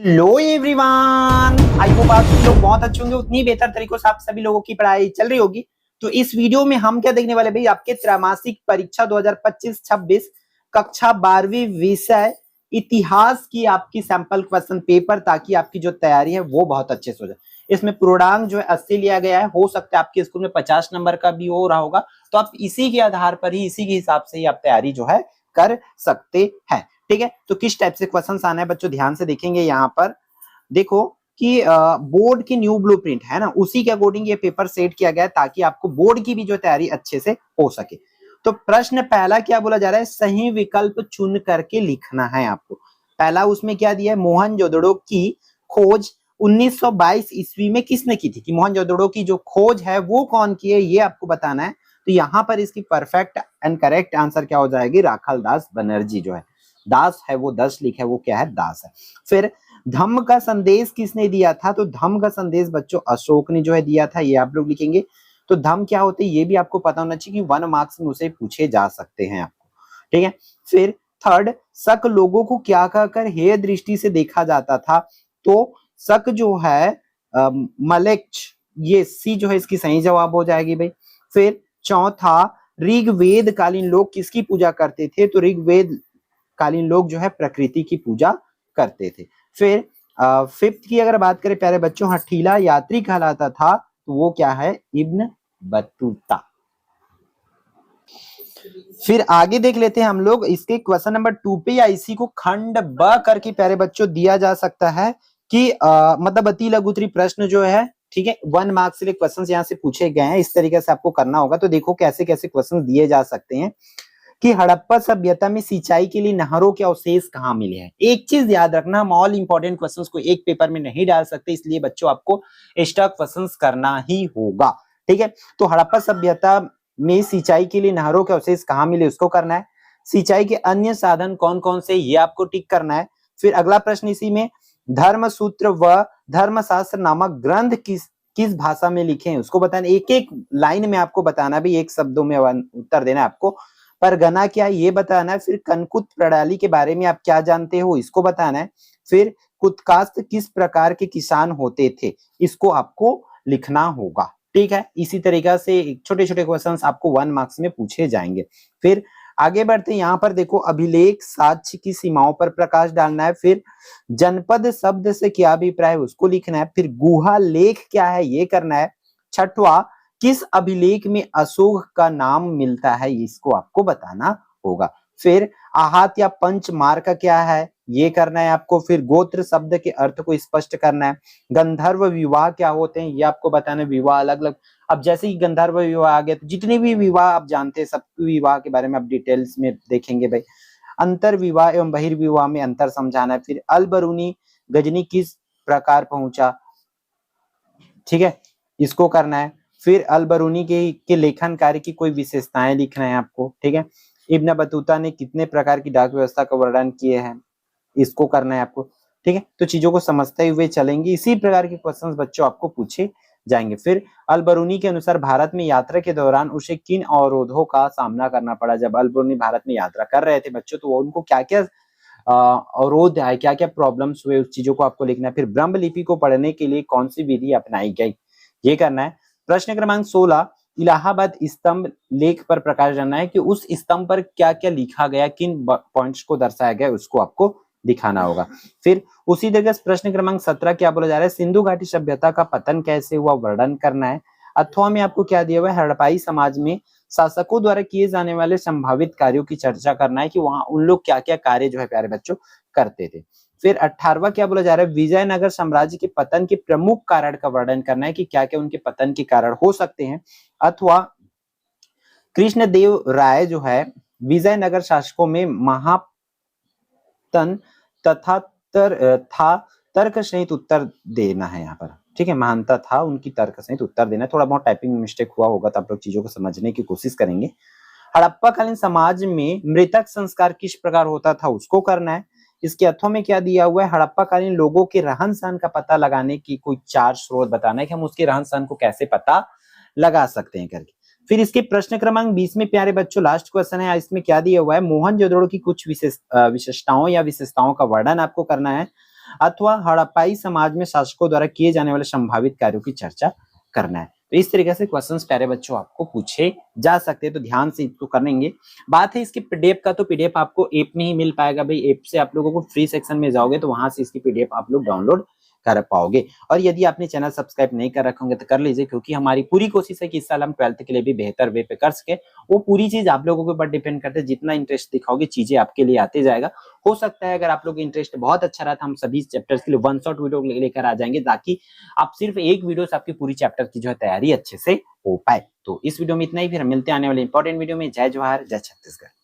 Hello everyone, I hope आप सभी लोग बहुत अच्छे होंगे। उतनी बेहतर तरीकों से आप सभी लोगों की पढ़ाई चल रही होगी। तो इस वीडियो में हम क्या देखने वाले भाई, आपके त्रैमासिक परीक्षा 2025-26 कक्षा 12वीं विषय इतिहास की आपकी सैंपल क्वेश्चन पेपर, ताकि आपकी जो तैयारी है वो बहुत अच्छे से हो जाए। इसमें पूर्णांक जो है 80 लिया गया है। हो सकता है आपके स्कूल में 50 नंबर का भी हो रहा होगा, तो आप इसी के आधार पर ही, इसी के हिसाब से ही आप तैयारी जो है कर सकते हैं। ठीक है, तो किस टाइप से क्वेश्चंस आना है बच्चों, ध्यान से देखेंगे। यहाँ पर देखो कि बोर्ड की न्यू ब्लूप्रिंट है ना, उसी के अकॉर्डिंग ये पेपर सेट किया गया है, ताकि आपको बोर्ड की भी जो तैयारी अच्छे से हो सके। तो प्रश्न पहला क्या बोला जा रहा है, सही विकल्प चुन करके लिखना है आपको। पहला उसमें क्या दिया है, मोहनजोदड़ो की खोज 1922 ईस्वी में किसने की थी, कि मोहनजोदड़ो की जो खोज है वो कौन की है, ये आपको बताना है। तो यहाँ पर इसकी परफेक्ट एंड करेक्ट आंसर क्या हो जाएगी, राखाल दास बनर्जी जो है, दास है वो, दस लिखा है वो क्या है, दास है। फिर धम्म का संदेश किसने दिया था, तो धम्म का संदेश बच्चों अशोक ने जो है दिया था, ये आप लोग लिखेंगे। तो धम्म क्या होते हैं ये भी आपको पता होना चाहिए, कि 1 मार्क्स में उसे पूछे जा सकते हैं आपको। ठीक है, फिर थर्ड, शक लोगों को क्या कहकर हेय दृष्टि से देखा जाता था, तो शक जो है मलेक्ष, ये सी जो है इसकी सही जवाब हो जाएगी भाई। फिर चौथा, ऋग्वेद कालीन लोग किसकी पूजा करते थे, तो ऋग्वेद कालीन लोग जो है प्रकृति की पूजा करते थे। फिर फिफ्थ की अगर बात करें प्यारे बच्चों, हठीला यात्री कहलाता था, तो वो क्या है, इब्न बतूता। फिर आगे देख लेते हैं हम लोग इसके क्वेश्चन नंबर 2 पे, या इसी को खंड ब करके प्यारे बच्चों दिया जा सकता है कि मतलब अति लघुत्री प्रश्न जो है, ठीक है, 1 मार्क्स के लिए क्वेश्चन यहाँ से पूछे गए हैं। इस तरीके से आपको करना होगा। तो देखो कैसे कैसे क्वेश्चन दिए जा सकते हैं, कि हड़प्पा सभ्यता में सिंचाई के लिए नहरों के अवशेष कहाँ मिले हैं। एक चीज याद रखना, हम ऑल इंपॉर्टेंट क्वेश्चंस को एक पेपर में नहीं डाल सकते, इसलिए बच्चों आपको एक्स्ट्रा क्वेश्चंस करना ही होगा। ठीक है, तो हड़प्पा सभ्यता में सिंचाई के लिए नहरों के अवशेष कहाँ मिले, उसको करना है। सिंचाई के अन्य साधन कौन कौन से, ये आपको टिक करना है। फिर अगला प्रश्न इसी में, धर्म सूत्र व धर्मशास्त्र नामक ग्रंथ किस भाषा में लिखे हैं, उसको बताना। एक एक लाइन में आपको बताना भी, एक शब्दों में उत्तर देना है आपको। परगना क्या है ये बताना है। फिर कनकुत प्रणाली के बारे में आप क्या जानते हो, इसको बताना है। फिर कुतकास्त किस प्रकार के किसान होते थे, इसको आपको लिखना होगा। ठीक है, इसी तरीका से छोटे छोटे क्वेश्चंस आपको 1 मार्क्स में पूछे जाएंगे। फिर आगे बढ़ते हैं, यहाँ पर देखो, अभिलेख साक्ष्य की सीमाओं पर प्रकाश डालना है। फिर जनपद शब्द से क्या अभिप्राय है, उसको लिखना है। फिर गुहा लेख क्या है ये करना है। छठवा, किस अभिलेख में अशोक का नाम मिलता है, इसको आपको बताना होगा। फिर आहत या पंच मार्ग का क्या है ये करना है आपको। फिर गोत्र शब्द के अर्थ को स्पष्ट करना है। गंधर्व विवाह क्या होते हैं ये आपको बताना है। विवाह अलग अलग, अब जैसे ही गंधर्व विवाह आ गया, तो जितने भी विवाह आप जानते हैं सब विवाह के बारे में आप डिटेल्स में देखेंगे भाई। अंतर विवाह एवं बहिर्विवाह में अंतर समझाना है। फिर अलबरूनी गजनी किस प्रकार पहुंचा, ठीक है, इसको करना है। फिर अलबरूनी के लेखन कार्य की कोई विशेषताएं लिखना है आपको। ठीक है, इब्न बतूता ने कितने प्रकार की डाक व्यवस्था का वर्णन किए हैं, इसको करना है आपको। ठीक है, तो चीजों को समझते हुए चलेंगे, इसी प्रकार के क्वेश्चंस बच्चों आपको पूछे जाएंगे। फिर अलबरूनी के अनुसार भारत में यात्रा के दौरान उसे किन अवरोधों का सामना करना पड़ा। जब अलबरूनी भारत में यात्रा कर रहे थे बच्चों, तो उनको क्या क्या अवरोध आए, क्या क्या प्रॉब्लम्स हुए, उस चीजों को आपको लिखना है। फिर ब्रह्म लिपि को पढ़ने के लिए कौन सी विधि अपनाई गई, ये करना है। प्रश्न क्रमांक 16, इलाहाबाद स्तंभ लेख पर प्रकाश डालना है, कि उस स्तंभ पर क्या क्या लिखा गया, किन पॉइंट्स को दर्शाया गया, उसको आपको दिखाना होगा। फिर उसी तरह प्रश्न क्रमांक 17 क्या बोला जा रहा है, सिंधु घाटी सभ्यता का पतन कैसे हुआ, वर्णन करना है। अथवा में आपको क्या दिया हुआ है, हड़प्पाई समाज में शासकों द्वारा किए जाने वाले संभावित कार्यों की चर्चा करना है, कि वहां उन लोग क्या क्या कार्य जो है प्यारे बच्चों करते थे। फिर 18वां क्या बोला जा रहा है, विजयनगर साम्राज्य के पतन के प्रमुख कारण का वर्णन करना है, कि क्या क्या उनके पतन के कारण हो सकते हैं। अथवा कृष्णदेव राय जो है विजयनगर शासकों में महातन तथा तर्क सहित उत्तर देना है यहाँ पर। ठीक है, महानता था उनकी, तर्क सहित उत्तर देना है। थोड़ा बहुत टाइपिंग मिस्टेक हुआ होगा, तो आप लोग चीजों को समझने की कोशिश करेंगे। हड़प्पा कालीन समाज में मृतक संस्कार किस प्रकार होता था, उसको करना है। इसके अर्थों में क्या दिया हुआ है, हड़प्पा कालीन लोगों के रहन सहन का पता लगाने की कोई 4 स्रोत बताना है, कि हम उसके रहन सहन को कैसे पता लगा सकते हैं करके। फिर इसके प्रश्न क्रमांक 20 में प्यारे बच्चों लास्ट क्वेश्चन है, इसमें क्या दिया हुआ है, मोहनजोदड़ो की कुछ विशेषताओं या विशेषताओं का वर्णन आपको करना है। अथवा हड़प्पाई समाज में शासकों द्वारा किए जाने वाले संभावित कार्यों की चर्चा करना है। तो इस तरीके से क्वेश्चंस प्यारे बच्चों आपको पूछे जा सकते हैं, तो ध्यान से इसको करेंगे। बात है इसके पीडीएफ का, तो पीडीएफ आपको ऐप में ही मिल पाएगा भाई। ऐप से आप लोगों को फ्री सेक्शन में जाओगे तो वहां से इसकी पीडीएफ आप लोग डाउनलोड कर पाओगे। और यदि आपने चैनल सब्सक्राइब नहीं कर रखे होंगे तो कर लीजिए, क्योंकि हमारी पूरी कोशिश है कि इस साल हम 12th के लिए भी बेहतर वे पे कर सके। वो पूरी चीज आप लोगों के ऊपर डिपेंड करते हैं, जितना इंटरेस्ट दिखाओगे चीजें आपके लिए आते जाएगा। हो सकता है अगर आप लोग इंटरेस्ट बहुत अच्छा रहा तो हम सभी चैप्टर्स के लिए वन शॉट वीडियो लेकर आ जाएंगे, ताकि आप सिर्फ एक वीडियो से आपकी पूरी चैप्टर की जो है तैयारी अच्छे से हो पाए। तो इस वीडियो में इतना ही, फिर मिलते हैं आने वाले इंपॉर्टेंट वीडियो में। जय जवाहर, जय छत्तीसगढ़।